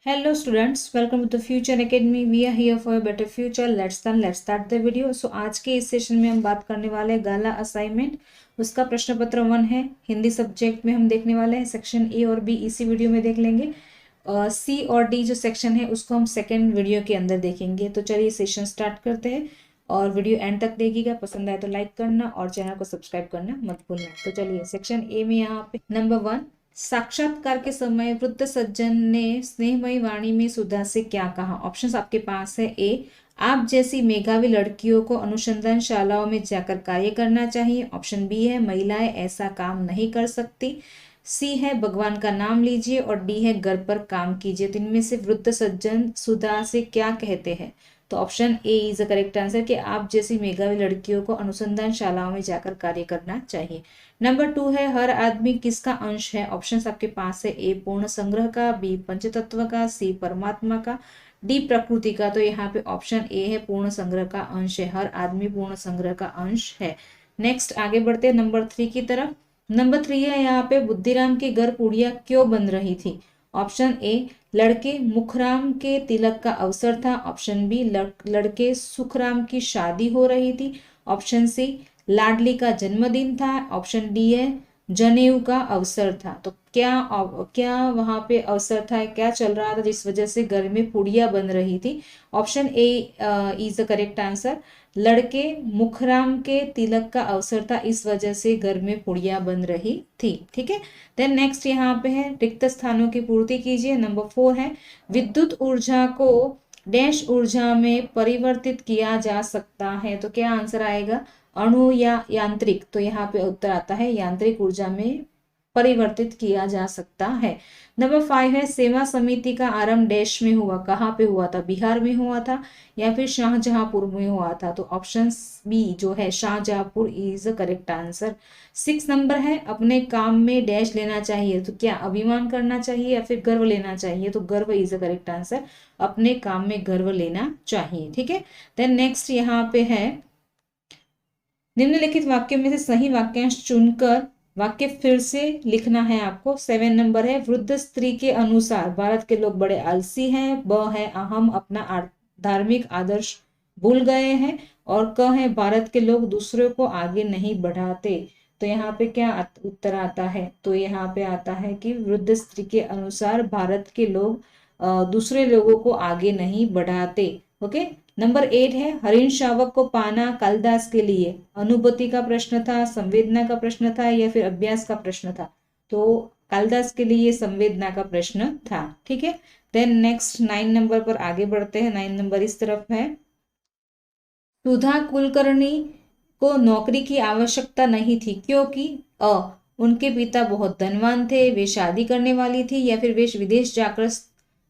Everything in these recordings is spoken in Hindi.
Hello students, welcome to the Future Academy. We are here for a better future. Let's learn. Let's start the video. So आज के इस सेशन में हम बात करने वाले हैं गाला असाइनमेंट। उसका प्रश्न पत्र 1 है, हिंदी सब्जेक्ट में हम देखने वाले हैं। सेक्शन ए और बी इसी वीडियो में देख लेंगे। सी और डी जो सेक्शन है उसको हम सेकेंड वीडियो के अंदर देखेंगे। तो चलिए सेशन स्टार्ट करते हैं और वीडियो एंड तक देखिएगा। पसंद आए तो लाइक करना और चैनल को सब्सक्राइब करना मत भूलना। तो चलिए सेक्शन ए में यहाँ पे नंबर 1, साक्षात्कार के समय वृद्ध सज्जन ने स्नेहमयी वाणी में सुधा से क्या कहा। ऑप्शंस आपके पास है। ए, आप जैसी मेधावी लड़कियों को अनुसंधान शालाओं में जाकर कार्य करना चाहिए। ऑप्शन बी है, महिलाएं ऐसा काम नहीं कर सकती। सी है, भगवान का नाम लीजिए। और डी है, घर पर काम कीजिए। तो इनमें से वृद्ध सज्जन सुधा से क्या कहते हैं? तो option A is the correct answer कि आप जैसी मेधावी लड़कियों को अनुसंधान शालाओं में जाकर कार्य करना चाहिए। नंबर 2 है, हर आदमी किसका अंश है? ऑप्शंस आपके पास है। ए, पूर्ण संग्रह का। बी, पंचतत्व का। सी, परमात्मा का। डी, प्रकृति का। तो यहाँ पे ऑप्शन ए है, पूर्ण संग्रह का अंश है। हर आदमी पूर्ण संग्रह का अंश है। नेक्स्ट आगे बढ़ते हैं नंबर 3 की तरफ। नंबर 3 है यहाँ पे, बुद्धिराम के घर पुड़िया क्यों बन रही थी? ऑप्शन ए, लड़के मुखराम के तिलक का अवसर था। ऑप्शन बी, लड़के सुखराम की शादी हो रही थी। ऑप्शन सी, लाडली का जन्मदिन था। ऑप्शन डी है, जनेऊ का अवसर था। तो क्या वहां पे अवसर था, क्या चल रहा था जिस वजह से घर में पुड़िया बन रही थी? Option A is the correct answer. लड़के मुखराम के तिलक का अवसर था, इस वजह से घर में पुड़िया बन रही थी। ठीक है। देन नेक्स्ट यहाँ पे है, रिक्त स्थानों की पूर्ति कीजिए। नंबर 4 है, विद्युत ऊर्जा को डैश ऊर्जा में परिवर्तित किया जा सकता है। तो क्या आंसर आएगा? अणु या यांत्रिक? तो यहाँ पे उत्तर आता है यांत्रिक ऊर्जा में परिवर्तित किया जा सकता है। नंबर 5 है, सेवा समिति का आरंभ डैश में हुआ। कहाँ पे हुआ था? बिहार में हुआ था या फिर शाहजहांपुर में हुआ था? तो ऑप्शन बी जो है Shahjahanpur is the correct answer. 6 number है, अपने काम में डैश लेना चाहिए। तो क्या अभिमान करना चाहिए या फिर गर्व लेना चाहिए? तो गर्व इज द करेक्ट आंसर। अपने काम में गर्व लेना चाहिए। ठीक है। देन नेक्स्ट यहाँ पे है, निम्नलिखित वाक्य में से सही वाक्यांश चुनकर वाक्य फिर से लिखना है आपको। 7 नंबर है, वृद्ध स्त्री के अनुसार भारत के लोग बड़े आलसी हैं। ब है, हम अपना धार्मिक आदर्श भूल गए हैं। और क है, भारत के लोग दूसरों को आगे नहीं बढ़ाते। तो यहाँ पे क्या उत्तर आता है? तो यहाँ पे आता है कि वृद्ध स्त्री के अनुसार भारत के लोग दूसरे लोगों को आगे नहीं बढ़ाते। ओके। नंबर 8 है, हरीन शावक को पाना कालिदास के लिए अनुभूति का प्रश्न था, संवेदना का प्रश्न था या फिर अभ्यास का प्रश्न था? तो कालिदास के लिए संवेदना का प्रश्न था। ठीक है। देन नेक्स्ट 9 नंबर पर आगे बढ़ते हैं। 9 नंबर इस तरफ है, सुधा कुलकर्णी को नौकरी की आवश्यकता नहीं थी क्योंकि उनके पिता बहुत धनवान थे, वे शादी करने वाली थी, या फिर वे विदेश जाकर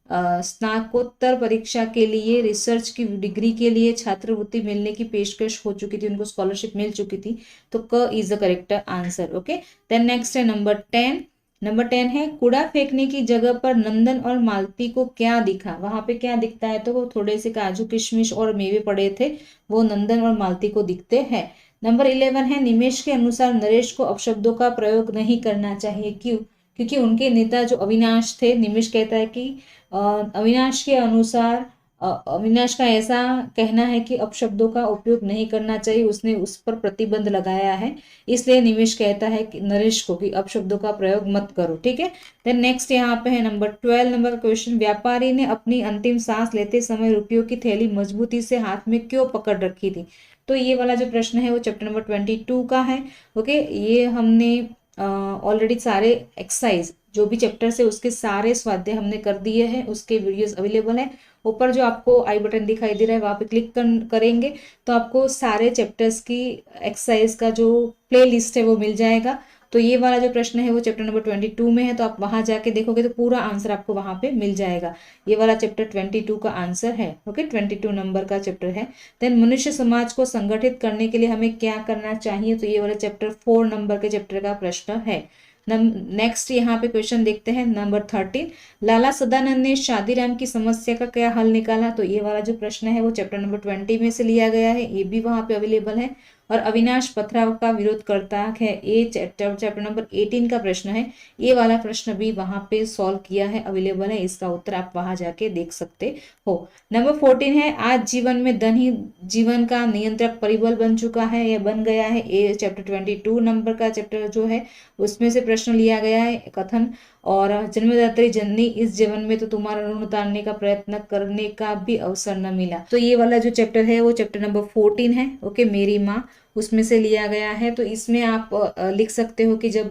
स्नातकोत्तर परीक्षा के लिए रिसर्च की डिग्री के लिए छात्रवृत्ति मिलने की पेशकश हो चुकी थी, उनको स्कॉलरशिप मिल चुकी थी। तो क is the correct answer. Okay. Then next है नंबर 10। नंबर 10 है, कूड़ा फेंकने की जगह पर नंदन और मालती को क्या दिखा? वहां पे क्या दिखता है? तो वो थोड़े से काजू किशमिश और मेवे पड़े थे, वो नंदन और मालती को दिखते हैं। नंबर 11 है, निमेश के अनुसार नरेश को अपशब्दों का प्रयोग नहीं करना चाहिए। क्यों? क्योंकि उनके नेता जो अविनाश थे, निमेश कहता है कि अविनाश के अनुसार अविनाश का ऐसा कहना है कि अपशब्दों का उपयोग नहीं करना चाहिए, उसने उस पर प्रतिबंध लगाया है, इसलिए निमेश कहता है कि नरेश को कि अपशब्दों का प्रयोग मत करो। ठीक है। देन नेक्स्ट यहाँ पे है नंबर 12 नंबर का क्वेश्चन, व्यापारी ने अपनी अंतिम सांस लेते समय रुपयों की थैली मजबूती से हाथ में क्यों पकड़ रखी थी? तो ये वाला जो प्रश्न है वो चैप्टर नंबर 22 का है। ओके। ये हमने ऑलरेडी सारे एक्सरसाइज जो भी चैप्टर से उसके सारे स्वाध्याय हमने कर दिए हैं, उसके वीडियोस अवेलेबल हैं। ऊपर जो आपको आई बटन दिखाई दे रहा है वहां पे क्लिक करेंगे तो आपको सारे चैप्टर्स की एक्सरसाइज का जो प्ले लिस्ट है वो मिल जाएगा। तो ये वाला जो प्रश्न है वो चैप्टर नंबर 22 में है, तो आप वहां जाके देखोगे तो पूरा आंसर आपको वहां पे मिल जाएगा। ये वाला चैप्टर 22 का आंसर है। ओके। 22 नंबर का चैप्टर है। देन मनुष्य समाज को संगठित करने के लिए हमें क्या करना चाहिए? तो ये वाला चैप्टर 4 नंबर के चैप्टर का प्रश्न है। नेक्स्ट यहाँ पे क्वेश्चन देखते हैं नंबर 13, लाला सदानंद ने शादीराम की समस्या का क्या हल निकाला? तो ये वाला जो प्रश्न है वो चैप्टर नंबर 20 में से लिया गया है, ये भी वहां पे अवेलेबल है। और अविनाश पथराव का विरोध करता है। ये चैप्टर नंबर 18 का प्रश्न है। ये वाला प्रश्न भी वहां पे सॉल्व किया है, अवेलेबल है, इसका उत्तर आप वहां जाके देख सकते हो। नंबर 14 है, आज जीवन में धन ही जीवन का नियंत्रक परिबल बन चुका है या बन गया है। ये चैप्टर 22 नंबर का चैप्टर जो है उसमें से प्रश्न लिया गया है, कथन। और जन्मदात्री जननी, इस जीवन में तो तुम्हारा ऋण उतारने का प्रयत्न करने का भी अवसर न मिला। तो ये वाला जो चैप्टर है वो चैप्टर नंबर 14 है, ओके, मेरी माँ, उसमें से लिया गया है। तो इसमें आप लिख सकते हो कि जब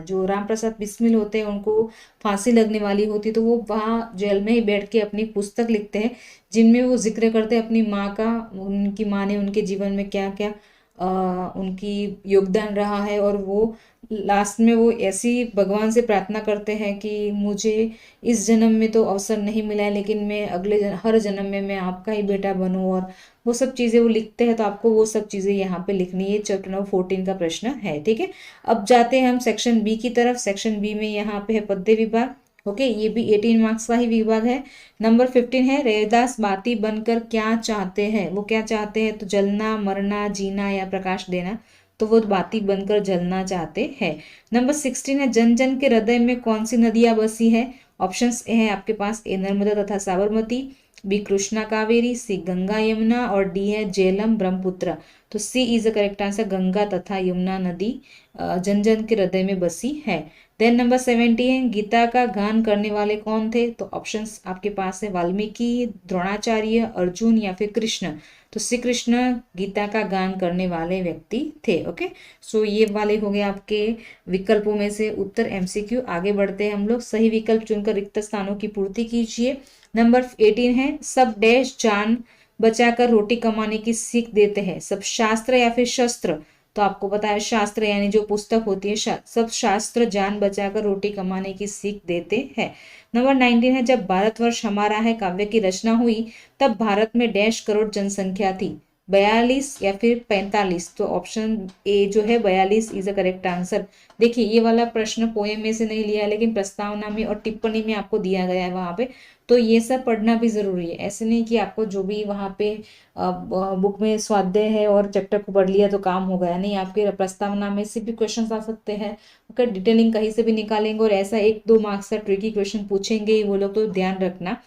जो राम प्रसाद बिस्मिल होते हैं उनको फांसी लगने वाली होती तो वो वहाँ जेल में ही बैठ के अपनी पुस्तक लिखते हैं, जिनमें वो जिक्र करते हैं अपनी माँ का, उनकी माँ ने उनके जीवन में क्या क्या उनकी योगदान रहा है। और वो लास्ट में वो ऐसी भगवान से प्रार्थना करते हैं कि मुझे इस जन्म में तो अवसर नहीं मिला है, लेकिन मैं हर जन्म में मैं आपका ही बेटा बनूं, और वो सब चीज़ें वो लिखते हैं। तो आपको वो सब चीज़ें यहाँ पे लिखनी है। चैप्टर नंबर 14 का प्रश्न है, ठीक है। अब जाते हैं हम सेक्शन बी की तरफ। सेक्शन बी में यहाँ पे है पद्य विभाग, ओके, ये भी 18 मार्क्स का ही विभाग है। नंबर 15 है, रैदास बाती बनकर क्या चाहते हैं। वो क्या चाहते हैं, तो जलना, मरना, जीना या प्रकाश देना। तो वो बाती बनकर जलना चाहते हैं। नंबर 16 है, जन जन के हृदय में कौन सी नदियां बसी है। ऑप्शंस ए है आपके पास, ए नर्मदा तथा साबरमती, बी कृष्णा कावेरी, सी गंगा यमुना, और डी है झेलम ब्रह्मपुत्र। तो C is the correct answer, Ganga तथा यमुना नदी जन जन के हृदय में बसी है। देन नंबर 70 है, गीता का गान करने वाले कौन थे। तो ऑप्शंस आपके पास है, वाल्मीकि, द्रोणाचार्य, अर्जुन या फिर कृष्ण। तो श्री कृष्ण गीता का गान करने वाले व्यक्ति थे, ओके। सो ये वाले हो गए आपके विकल्पों में से उत्तर, एमसीक्यू। आगे बढ़ते हैं हम लोग। सही विकल्प चुनकर रिक्त स्थानों की पूर्ति कीजिए। नंबर 18 है, सब डैश जान बचाकर रोटी कमाने की सीख देते हैं। सब शास्त्र या फिर शस्त्र। तो आपको पता है शास्त्र यानी जो पुस्तक होती है, सब शास्त्र जान बचाकर रोटी कमाने की सीख देते हैं। नंबर 19 है, जब भारतवर्ष हमारा है काव्य की रचना हुई तब भारत में डैश करोड़ जनसंख्या थी। 42 या फिर 45। तो ऑप्शन ए जो है 42 इज अ करेक्ट आंसर। देखिए ये वाला प्रश्न पोएम में से नहीं लिया है, लेकिन प्रस्तावना में और टिप्पणी में आपको दिया गया है वहां पे। तो ये सब पढ़ना भी जरूरी है। ऐसे नहीं कि आपको जो भी वहां पे बुक में स्वाध्याय है और चैप्टर को पढ़ लिया तो काम हो गया, नहीं, आपके प्रस्तावना में से भी क्वेश्चन आ सकते हैं। ओके, डिटेलिंग कहीं से भी निकालेंगे और ऐसा 1-2 मार्क्स का ट्रिकी क्वेश्चन पूछेंगे ही वो लोग, तो ध्यान रखना।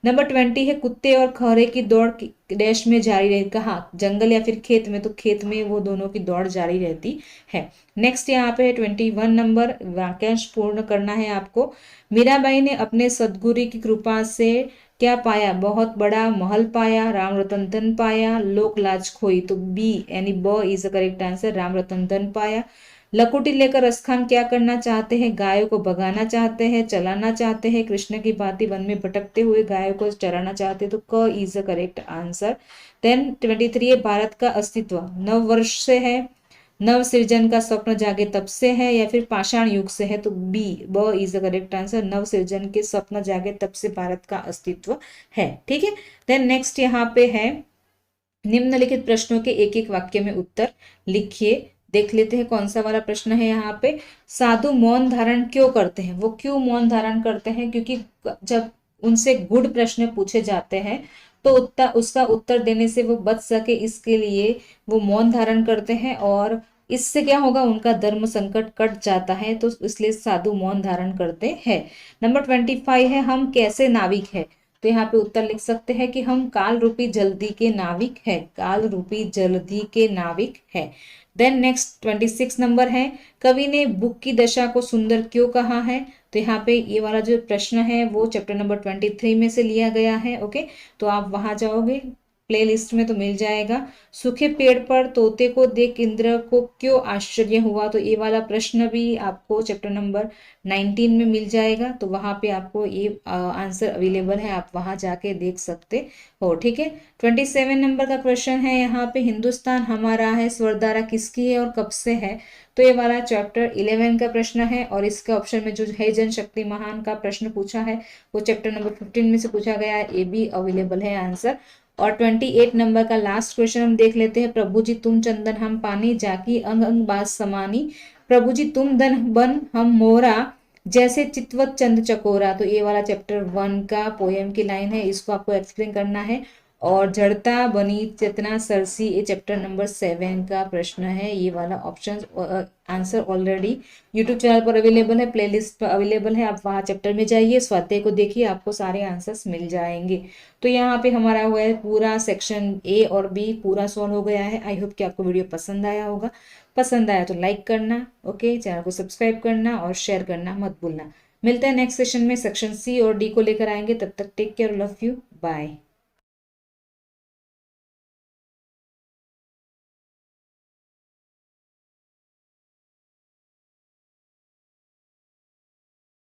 नंबर 20 है, कुत्ते और खहरे की दौड़ डैश में जारी रही। कहाँ, जंगल या फिर खेत में। तो खेत में वो दोनों की दौड़ जारी रहती है। नेक्स्ट यहाँ पे 21 नंबर, वाक्यांश पूर्ण करना है आपको। मीराबाई ने अपने सदगुरु की कृपा से क्या पाया, बहुत बड़ा महल पाया, राम रतन धन पाया, लोक लाज खोई। तो बी यानी ब is the correct answer, Ram रतन धन पाया। लकुटी लेकर रसखान क्या करना चाहते हैं, गायों को भगाना चाहते हैं, चलाना चाहते हैं, कृष्ण की भांति वन में भटकते हुए गायों को चराना चाहते हैं। तो क is the correct answer. Then 23 है, भारत का अस्तित्व नव वर्ष से है, नव सृजन का स्वप्न जागे तब से है, या फिर पाषाण युग से है। तो बी ब इज द करेक्ट आंसर, नव सृजन के स्वप्न जागे तब से भारत का अस्तित्व है, ठीक है। देन नेक्स्ट यहाँ पे है, निम्नलिखित प्रश्नों के एक एक वाक्य में उत्तर लिखिए। देख लेते हैं कौन सा वाला प्रश्न है यहाँ पे। साधु मौन धारण क्यों करते हैं। वो क्यों मौन धारण करते हैं, क्योंकि जब उनसे गूढ़ प्रश्न पूछे जाते हैं तो उसका उत्तर देने से वो बच सके, इसके लिए वो मौन धारण करते हैं। और इससे क्या होगा, उनका धर्म संकट कट जाता है, तो इसलिए साधु मौन धारण करते हैं। नंबर 25 है, हम कैसे नाविक है। तो यहाँ पे उत्तर लिख सकते हैं कि हम काल रूपी जल्दी के नाविक है, काल रूपी जल्दी के नाविक है। देन नेक्स्ट 26 नंबर है, कवि ने बुक की दशा को सुंदर क्यों कहा है। तो यहाँ पे ये वाला जो प्रश्न है वो चैप्टर नंबर 23 में से लिया गया है, ओके। तो आप वहां जाओगे प्लेलिस्ट में तो मिल जाएगा। सूखे पेड़ पर तोते को देख इंद्र को क्यों आश्चर्य हुआ। तो ये वाला प्रश्न भी आपको चैप्टर नंबर 19 में मिल जाएगा। तो वहां पे आपको ये आंसर अवेलेबल है, आप वहां जाके देख सकते हो, ठीक है। 27 नंबर का क्वेश्चन है यहाँ पे, हिंदुस्तान हमारा है स्वरधारा किसकी है और कब से है। तो ये वाला चैप्टर 11 का प्रश्न है, और इसके ऑप्शन में जो है जनशक्ति महान का प्रश्न पूछा है वो चैप्टर नंबर 15 में से पूछा गया है, ये भी अवेलेबल है आंसर। और 28 नंबर का लास्ट क्वेश्चन हम देख लेते हैं, प्रभु जी तुम चंदन हम पानी, जाकी अंग अंग बास समानी, प्रभु जी तुम धन बन हम मोरा, जैसे चितवत चंद चकोरा। तो ये वाला चैप्टर 1 का पोएम की लाइन है, इसको आपको एक्सप्लेन करना है। और जड़ता बनी चेतना सरसी, ये चैप्टर नंबर 7 का प्रश्न है। ये वाला option answer already YouTube channel पर अवेलेबल है, प्लेलिस्ट पर अवेलेबल है। आप वहाँ चैप्टर में जाइए, स्वाध्याय को देखिए, आपको सारे आंसर्स मिल जाएंगे। तो यहाँ पे हमारा हुआ है पूरा सेक्शन ए और बी पूरा सॉल्व हो गया है। आई होप कि आपको वीडियो पसंद आया होगा। पसंद आया तो लाइक करना, ओके, चैनल को सब्सक्राइब करना और शेयर करना मत भूलना। मिलते हैं नेक्स्ट सेशन में, सेक्शन सी और डी को लेकर आएंगे। तब तक take care, love you, bye.